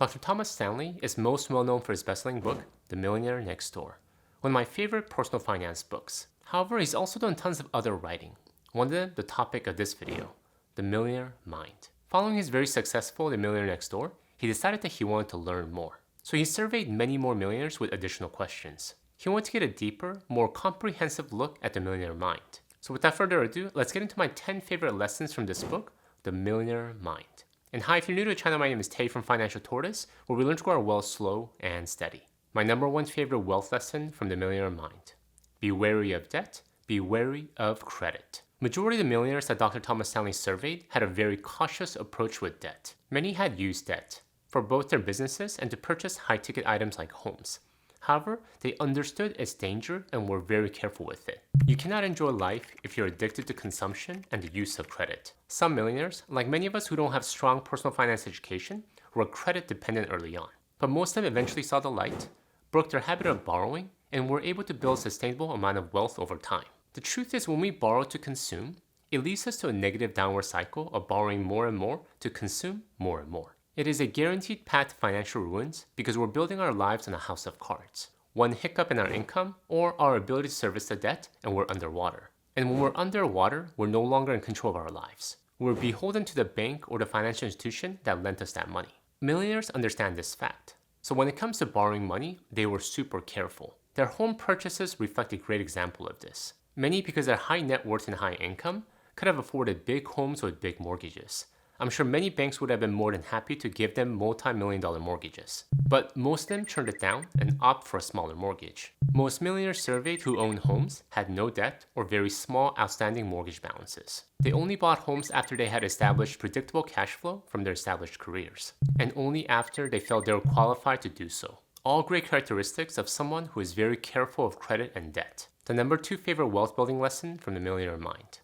Dr. Thomas Stanley is most well known for his best-selling book, The Millionaire Next Door, one of my favorite personal finance books. However, he's also done tons of other writing. One of them, the topic of this video, the millionaire mind. Following his very successful The Millionaire Next Door, he decided that he wanted to learn more. So he surveyed many more millionaires with additional questions. He wanted to get a deeper, more comprehensive look at the millionaire mind. So without further ado, let's get into my 10 favorite lessons from this book, The Millionaire Mind. And hi, if you're new to the channel, my name is Tay from Financial Tortoise, where we learn to grow our wealth slow and steady. My number one favorite wealth lesson from The Millionaire Mind. Be wary of debt, be wary of credit. Majority of the millionaires that Dr. Thomas Stanley surveyed had a very cautious approach with debt. Many had used debt for both their businesses and to purchase high-ticket items like homes. However, they understood its danger and were very careful with it. You cannot enjoy life if you're addicted to consumption and the use of credit. Some millionaires, like many of us who don't have strong personal finance education, were credit dependent early on. But most of them eventually saw the light, broke their habit of borrowing, and were able to build a sustainable amount of wealth over time. The truth is, when we borrow to consume, it leads us to a negative downward cycle of borrowing more and more to consume more and more. It is a guaranteed path to financial ruins because we're building our lives on a house of cards. One hiccup in our income or our ability to service the debt and we're underwater. And when we're underwater, we're no longer in control of our lives. We're beholden to the bank or the financial institution that lent us that money. Millionaires understand this fact. So when it comes to borrowing money, they were super careful. Their home purchases reflect a great example of this. Many, because of their high net worth and high income, could have afforded big homes with big mortgages. I'm sure many banks would have been more than happy to give them multi-million-dollar mortgages. But most of them turned it down and opt for a smaller mortgage. Most millionaires surveyed who owned homes had no debt or very small outstanding mortgage balances. They only bought homes after they had established predictable cash flow from their established careers, and only after they felt they were qualified to do so. All great characteristics of someone who is very careful of credit and debt. The number 2 favorite wealth building lesson from The Millionaire Mind.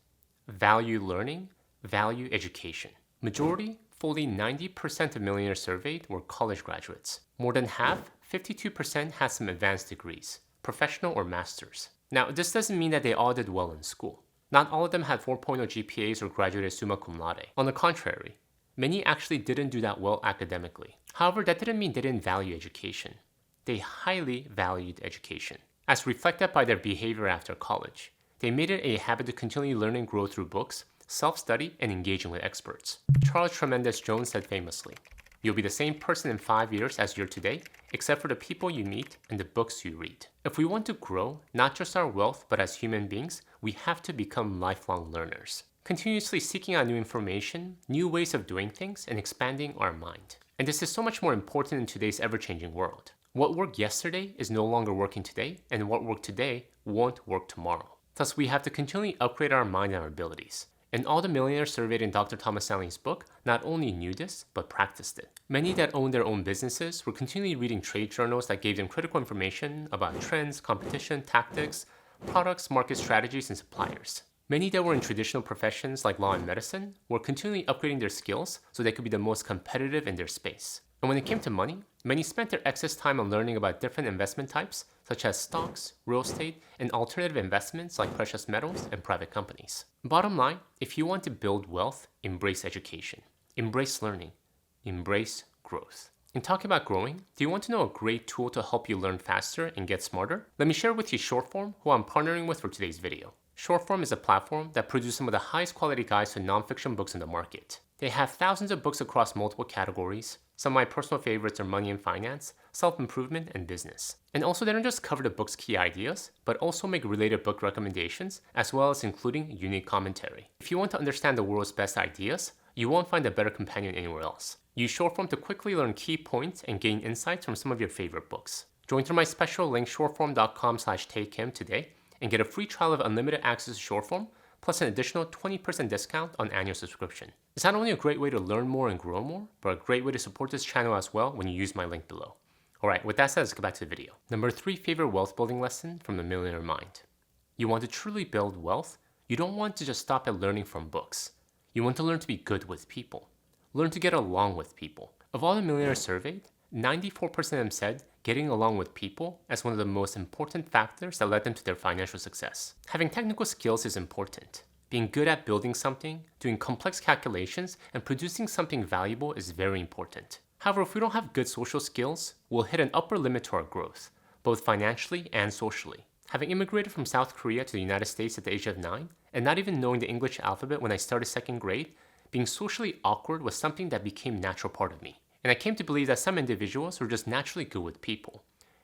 Value learning, value education. Majority, fully 90% of millionaires surveyed were college graduates. More than half, 52%, had some advanced degrees, professional or masters. Now, this doesn't mean that they all did well in school. Not all of them had 4.0 GPAs or graduated summa cum laude. On the contrary, many actually didn't do that well academically. However, that didn't mean they didn't value education. They highly valued education, as reflected by their behavior after college. They made it a habit to continually learn and grow through books, self-study, and engaging with experts. Charles Tremendous Jones said famously, "You'll be the same person in 5 years as you are today, except for the people you meet and the books you read." If we want to grow, not just our wealth, but as human beings, we have to become lifelong learners, continuously seeking out new information, new ways of doing things, and expanding our mind. And this is so much more important in today's ever-changing world. What worked yesterday is no longer working today, and what worked today won't work tomorrow. Thus, we have to continually upgrade our mind and our abilities. And all the millionaires surveyed in Dr. Thomas Stanley's book not only knew this, but practiced it. Many that owned their own businesses were continually reading trade journals that gave them critical information about trends, competition, tactics, products, market strategies, and suppliers. Many that were in traditional professions like law and medicine were continually upgrading their skills so they could be the most competitive in their space. And when it came to money, many spent their excess time on learning about different investment types, such as stocks, real estate, and alternative investments like precious metals and private companies. Bottom line, if you want to build wealth, embrace education. Embrace learning. Embrace growth. In talking about growing, do you want to know a great tool to help you learn faster and get smarter? Let me share with you Shortform, who I'm partnering with for today's video. Shortform is a platform that produces some of the highest quality guides to nonfiction books in the market. They have thousands of books across multiple categories. Some of my personal favorites are money and finance, self-improvement, and business. And also, they don't just cover the book's key ideas, but also make related book recommendations, as well as including unique commentary. If you want to understand the world's best ideas, you won't find a better companion anywhere else. Use Shortform to quickly learn key points and gain insights from some of your favorite books. Join through my special link shortform.com/TayKim today and get a free trial of unlimited access to Shortform, plus an additional 20% discount on annual subscription. It's not only a great way to learn more and grow more, but a great way to support this channel as well when you use my link below. Alright, with that said, let's get back to the video. Number 3 favorite wealth building lesson from The Millionaire Mind. You want to truly build wealth? You don't want to just stop at learning from books. You want to learn to be good with people. Learn to get along with people. Of all the millionaires surveyed, 94% of them said getting along with people as one of the most important factors that led them to their financial success. Having technical skills is important. Being good at building something, doing complex calculations, and producing something valuable is very important. However, if we don't have good social skills, we'll hit an upper limit to our growth, both financially and socially. Having immigrated from South Korea to the United States at the age of 9, and not even knowing the English alphabet when I started second grade, being socially awkward was something that became a natural part of me. And I came to believe that some individuals were just naturally good with people.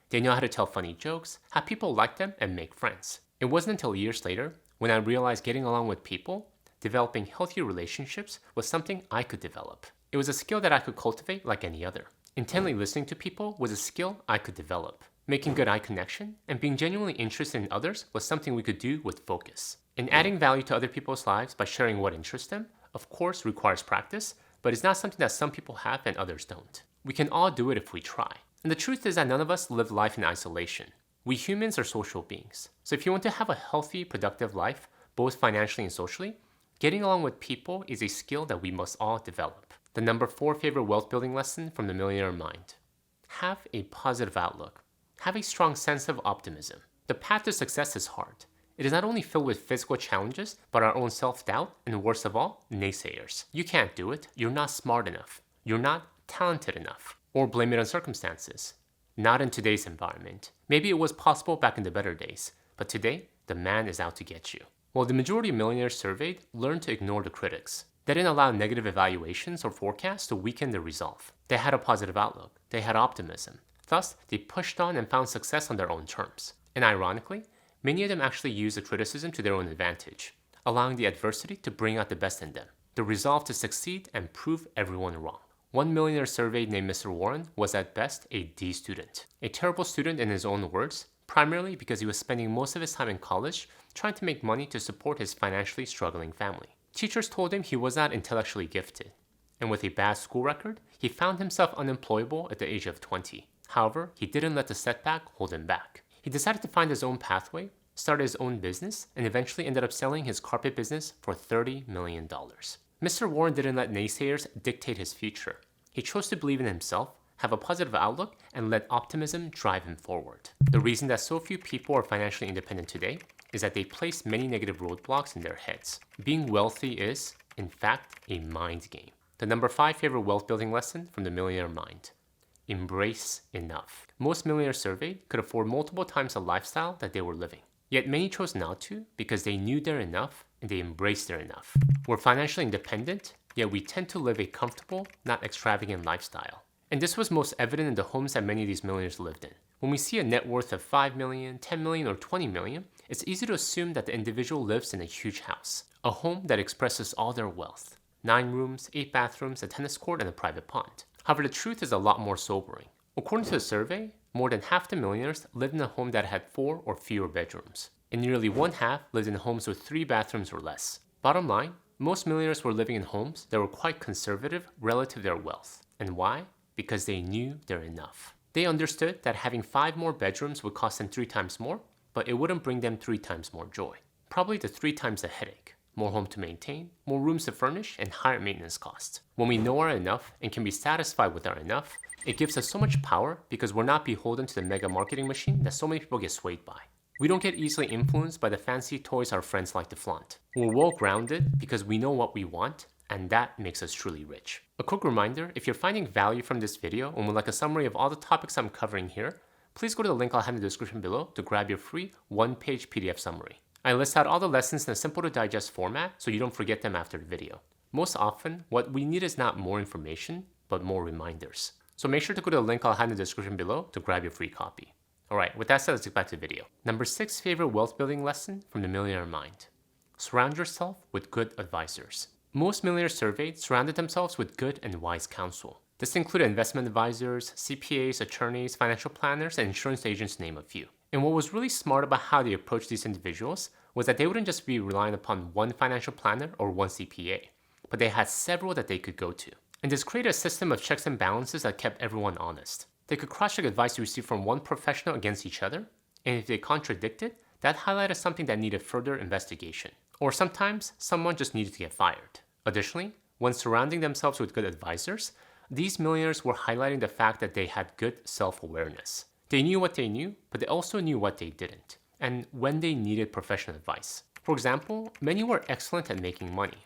They know how to tell funny jokes, have people like them, and make friends. It wasn't until years later when I realized getting along with people, developing healthy relationships, was something I could develop. It was a skill that I could cultivate like any other. Intently listening to people was a skill I could develop. Making good eye connection and being genuinely interested in others was something we could do with focus. And adding value to other people's lives by sharing what interests them, of course, requires practice, but it's not something that some people have and others don't. We can all do it if we try. And the truth is that none of us live life in isolation. We humans are social beings. So if you want to have a healthy, productive life, both financially and socially, getting along with people is a skill that we must all develop. The number 4 favorite wealth building lesson from the Millionaire Mind. Have a positive outlook. Have a strong sense of optimism. The path to success is hard. It is not only filled with physical challenges, but our own self-doubt and worst of all, naysayers. You can't do it. You're not smart enough. You're not talented enough. Or blame it on circumstances. Not in today's environment. Maybe it was possible back in the better days, but today, the man is out to get you. Well, the majority of millionaires surveyed learned to ignore the critics. They didn't allow negative evaluations or forecasts to weaken their resolve. They had a positive outlook. They had optimism. Thus, they pushed on and found success on their own terms. And ironically, many of them actually used the criticism to their own advantage, allowing the adversity to bring out the best in them. The resolve to succeed and prove everyone wrong. One millionaire surveyed named Mr. Warren was at best a D student. A terrible student in his own words, primarily because he was spending most of his time in college trying to make money to support his financially struggling family. Teachers told him he was not intellectually gifted, and with a bad school record, he found himself unemployable at the age of 20. However, he didn't let the setback hold him back. He decided to find his own pathway, started his own business, and eventually ended up selling his carpet business for $30 million. Mr. Warren didn't let naysayers dictate his future. He chose to believe in himself, have a positive outlook, and let optimism drive him forward. The reason that so few people are financially independent today is that they place many negative roadblocks in their heads. Being wealthy is, in fact, a mind game. The number 5 favorite wealth building lesson from the Millionaire Mind. Embrace enough. Most millionaires surveyed could afford multiple times the lifestyle that they were living. Yet many chose not to because they knew they're enough and they embraced their enough. We're financially independent, yet we tend to live a comfortable, not extravagant lifestyle. And this was most evident in the homes that many of these millionaires lived in. When we see a net worth of 5 million, 10 million, or 20 million, it's easy to assume that the individual lives in a huge house, a home that expresses all their wealth. 9 rooms, 8 bathrooms, a tennis court, and a private pond. However, the truth is a lot more sobering. According to the survey, more than half the millionaires lived in a home that had 4 or fewer bedrooms, and nearly one half lived in homes with 3 bathrooms or less. Bottom line, most millionaires were living in homes that were quite conservative relative to their wealth. And why? Because they knew they're enough. They understood that having 5 more bedrooms would cost them 3 times more, but it wouldn't bring them 3 times more joy. Probably the 3 times the headache. More home to maintain, more rooms to furnish, and higher maintenance costs. When we know our enough and can be satisfied with our enough, it gives us so much power because we're not beholden to the mega marketing machine that so many people get swayed by. We don't get easily influenced by the fancy toys our friends like to flaunt. We're well grounded because we know what we want, and that makes us truly rich. A quick reminder, if you're finding value from this video and would like a summary of all the topics I'm covering here, please go to the link I'll have in the description below to grab your free 1-page PDF summary. I list out all the lessons in a simple to digest format so you don't forget them after the video. Most often, what we need is not more information, but more reminders. So make sure to go to the link I'll have in the description below to grab your free copy. Alright, with that said, let's get back to the video. Number 6 favorite wealth building lesson from the Millionaire Mind. Surround yourself with good advisors. Most millionaires surveyed surrounded themselves with good and wise counsel. This included investment advisors, CPAs, attorneys, financial planners, and insurance agents, to name a few. And what was really smart about how they approached these individuals was that they wouldn't just be relying upon one financial planner or one CPA, but they had several that they could go to. And this created a system of checks and balances that kept everyone honest. They could cross-check advice received from one professional against each other, and if they contradicted, that highlighted something that needed further investigation. Or sometimes, someone just needed to get fired. Additionally, when surrounding themselves with good advisors, these millionaires were highlighting the fact that they had good self-awareness. They knew what they knew, but they also knew what they didn't, and when they needed professional advice. For example, many were excellent at making money,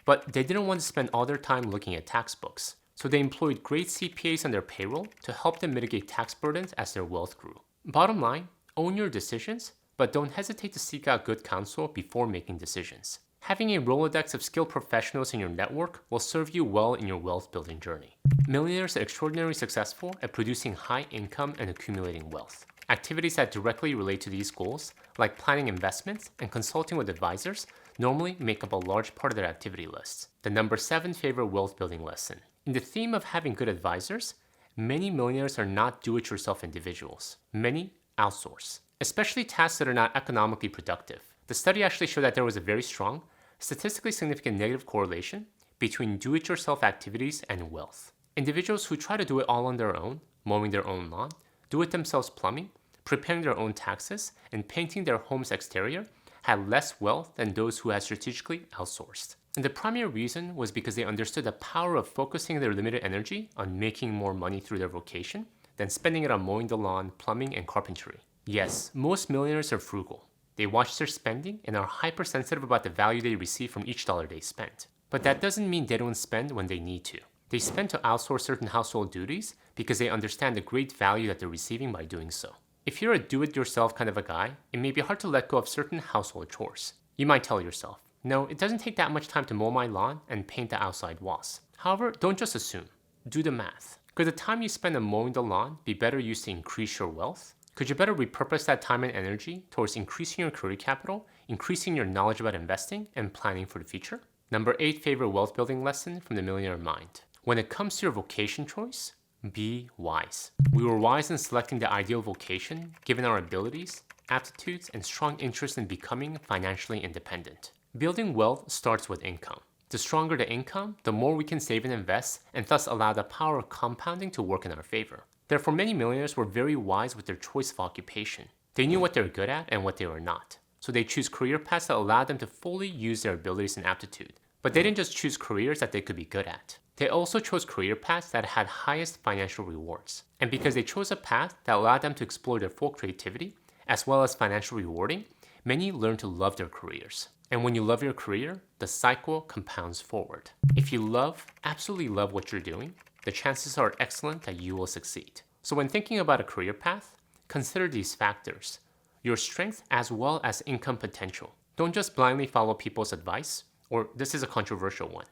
but they didn't want to spend all their time looking at tax books. So they employed great CPAs on their payroll to help them mitigate tax burdens as their wealth grew. Bottom line, own your decisions, but don't hesitate to seek out good counsel before making decisions. Having a Rolodex of skilled professionals in your network will serve you well in your wealth building journey. Millionaires are extraordinarily successful at producing high income and accumulating wealth. Activities that directly relate to these goals, like planning investments and consulting with advisors, normally make up a large part of their activity lists. The number 7 favorite wealth building lesson. In the theme of having good advisors, many millionaires are not do-it-yourself individuals. Many outsource, especially tasks that are not economically productive. The study actually showed that there was a very strong, statistically significant negative correlation between do-it-yourself activities and wealth. Individuals who try to do it all on their own, mowing their own lawn, do it themselves plumbing, preparing their own taxes, and painting their home's exterior had less wealth than those who had strategically outsourced. And the primary reason was because they understood the power of focusing their limited energy on making more money through their vocation than spending it on mowing the lawn, plumbing, and carpentry. Yes, most millionaires are frugal. They watch their spending and are hypersensitive about the value they receive from each dollar they spend. But that doesn't mean they don't spend when they need to. They spend to outsource certain household duties because they understand the great value that they're receiving by doing so. If you're a do-it-yourself kind of a guy, it may be hard to let go of certain household chores. You might tell yourself, no, it doesn't take that much time to mow my lawn and paint the outside walls. However, don't just assume. Do the math. Could the time you spend on mowing the lawn be better used to increase your wealth? Could you better repurpose that time and energy towards increasing your career capital, increasing your knowledge about investing, and planning for the future? Number 8 favorite wealth building lesson from the Millionaire Mind. When it comes to your vocation choice, be wise. We were wise in selecting the ideal vocation given our abilities, aptitudes, and strong interest in becoming financially independent. Building wealth starts with income. The stronger the income, the more we can save and invest, and thus allow the power of compounding to work in our favor. Therefore, many millionaires were very wise with their choice of occupation. They knew what they were good at and what they were not. So they choose career paths that allowed them to fully use their abilities and aptitude. But they didn't just choose careers that they could be good at. They also chose career paths that had highest financial rewards. And because they chose a path that allowed them to explore their full creativity, as well as financial rewarding, many learned to love their careers. And when you love your career, the cycle compounds forward. If you absolutely love what you're doing, the chances are excellent that you will succeed. So when thinking about a career path, consider these factors: your strength as well as income potential. Don't just blindly follow people's advice, or this is a controversial one,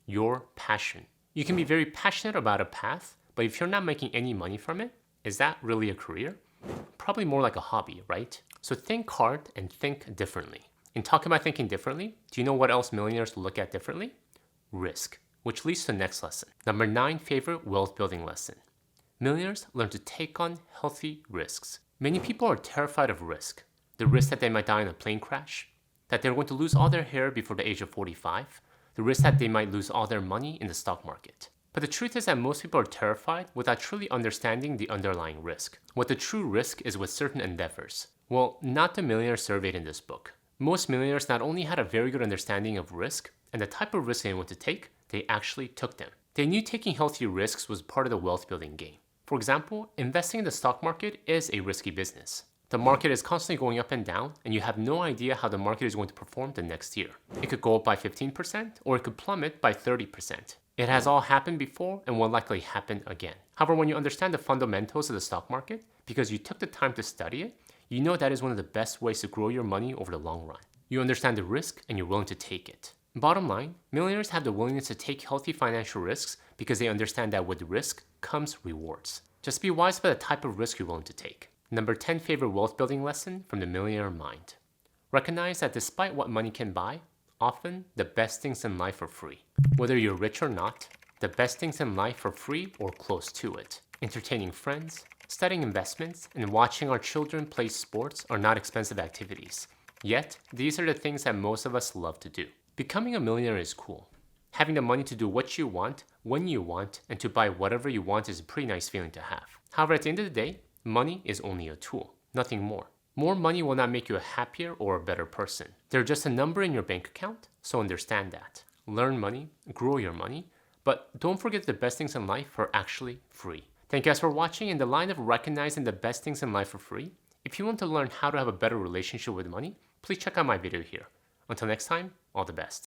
your passion. You can be very passionate about a path, but if you're not making any money from it, is that really a career? Probably more like a hobby, right? So think hard and think differently. In talking about thinking differently, do you know what else millionaires look at differently? Risk, which leads to the next lesson. Number 9 favorite wealth building lesson. Millionaires learn to take on healthy risks. Many people are terrified of risk. The risk that they might die in a plane crash, that they're going to lose all their hair before the age of 45, the risk that they might lose all their money in the stock market. But the truth is that most people are terrified without truly understanding the underlying risk. What the true risk is with certain endeavors. Well, not the millionaires surveyed in this book. Most millionaires not only had a very good understanding of risk and the type of risk they wanted to take, they actually took them. They knew taking healthy risks was part of the wealth building game. For example, investing in the stock market is a risky business. The market is constantly going up and down, and you have no idea how the market is going to perform the next year. It could go up by 15%, or it could plummet by 30%. It has all happened before and will likely happen again. However, when you understand the fundamentals of the stock market, because you took the time to study it, you know that is one of the best ways to grow your money over the long run. You understand the risk and you're willing to take it. Bottom line, millionaires have the willingness to take healthy financial risks because they understand that with risk comes rewards. Just be wise about the type of risk you're willing to take. Number 10 favorite wealth building lesson from the Millionaire Mind. Recognize that despite what money can buy, often the best things in life are free. Whether you're rich or not, the best things in life are free or close to it. Entertaining friends, studying investments, and watching our children play sports are not expensive activities. Yet, these are the things that most of us love to do. Becoming a millionaire is cool. Having the money to do what you want, when you want, and to buy whatever you want is a pretty nice feeling to have. However, at the end of the day, money is only a tool, nothing more. More money will not make you a happier or a better person. They're just a number in your bank account, so understand that. Learn money, grow your money, but don't forget the best things in life are actually free. Thank you guys for watching. In the line of recognizing the best things in life for free, if you want to learn how to have a better relationship with money, please check out my video here. Until next time, all the best.